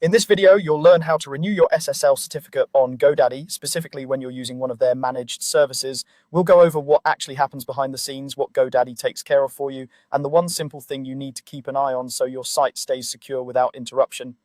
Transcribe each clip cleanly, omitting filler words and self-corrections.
In this video, you'll learn how to renew your SSL certificate on GoDaddy, specifically when you're using one of their managed services. We'll go over what actually happens behind the scenes, what GoDaddy takes care of for you, and the one simple thing you need to keep an eye on so your site stays secure without interruption.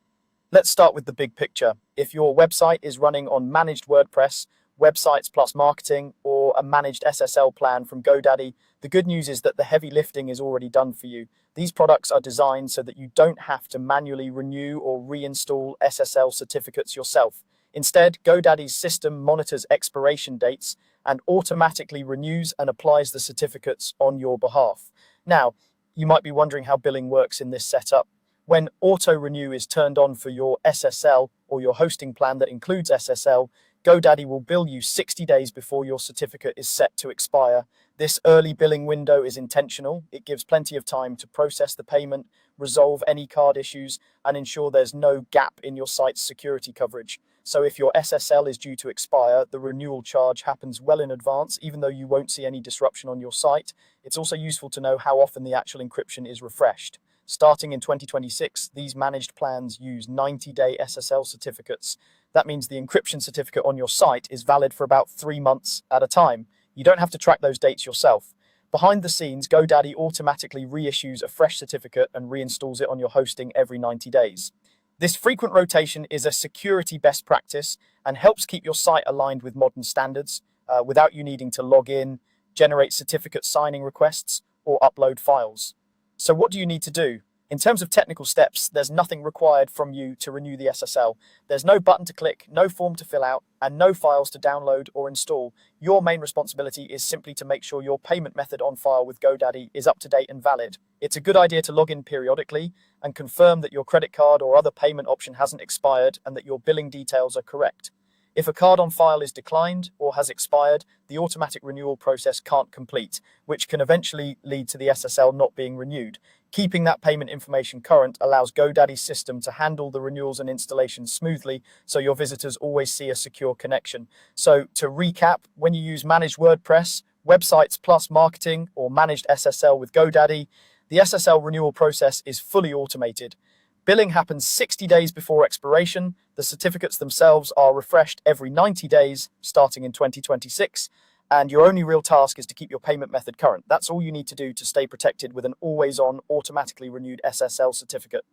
Let's start with the big picture. If your website is running on managed WordPress, Websites Plus Marketing, or a managed SSL plan from GoDaddy, the good news is that the heavy lifting is already done for you. These products are designed so that you don't have to manually renew or reinstall SSL certificates yourself. Instead, GoDaddy's system monitors expiration dates and automatically renews and applies the certificates on your behalf. Now, you might be wondering how billing works in this setup. When auto renew is turned on for your SSL or your hosting plan that includes SSL, GoDaddy will bill you 60 days before your certificate is set to expire. This early billing window is intentional. It gives plenty of time to process the payment, resolve any card issues, and ensure there's no gap in your site's security coverage. So if your SSL is due to expire, the renewal charge happens well in advance, even though you won't see any disruption on your site. It's also useful to know how often the actual encryption is refreshed. Starting in 2026, these managed plans use 90-day SSL certificates. That means the encryption certificate on your site is valid for about 3 months at a time. You don't have to track those dates yourself. Behind the scenes, GoDaddy automatically reissues a fresh certificate and reinstalls it on your hosting every 90 days. This frequent rotation is a security best practice and helps keep your site aligned with modern standards without you needing to log in, generate certificate signing requests, or upload files. So what do you need to do? In terms of technical steps, there's nothing required from you to renew the SSL. There's no button to click, no form to fill out, and no files to download or install. Your main responsibility is simply to make sure your payment method on file with GoDaddy is up to date and valid. It's a good idea to log in periodically and confirm that your credit card or other payment option hasn't expired and that your billing details are correct. If a card on file is declined or has expired, the automatic renewal process can't complete, which can eventually lead to the SSL not being renewed. Keeping that payment information current allows GoDaddy's system to handle the renewals and installations smoothly, so your visitors always see a secure connection. So to recap, when you use managed WordPress, Websites Plus Marketing, or managed SSL with GoDaddy, the SSL renewal process is fully automated. Billing happens 60 days before expiration. The certificates themselves are refreshed every 90 days, starting in 2026. And your only real task is to keep your payment method current. That's all you need to do to stay protected with an always-on, automatically renewed SSL certificate.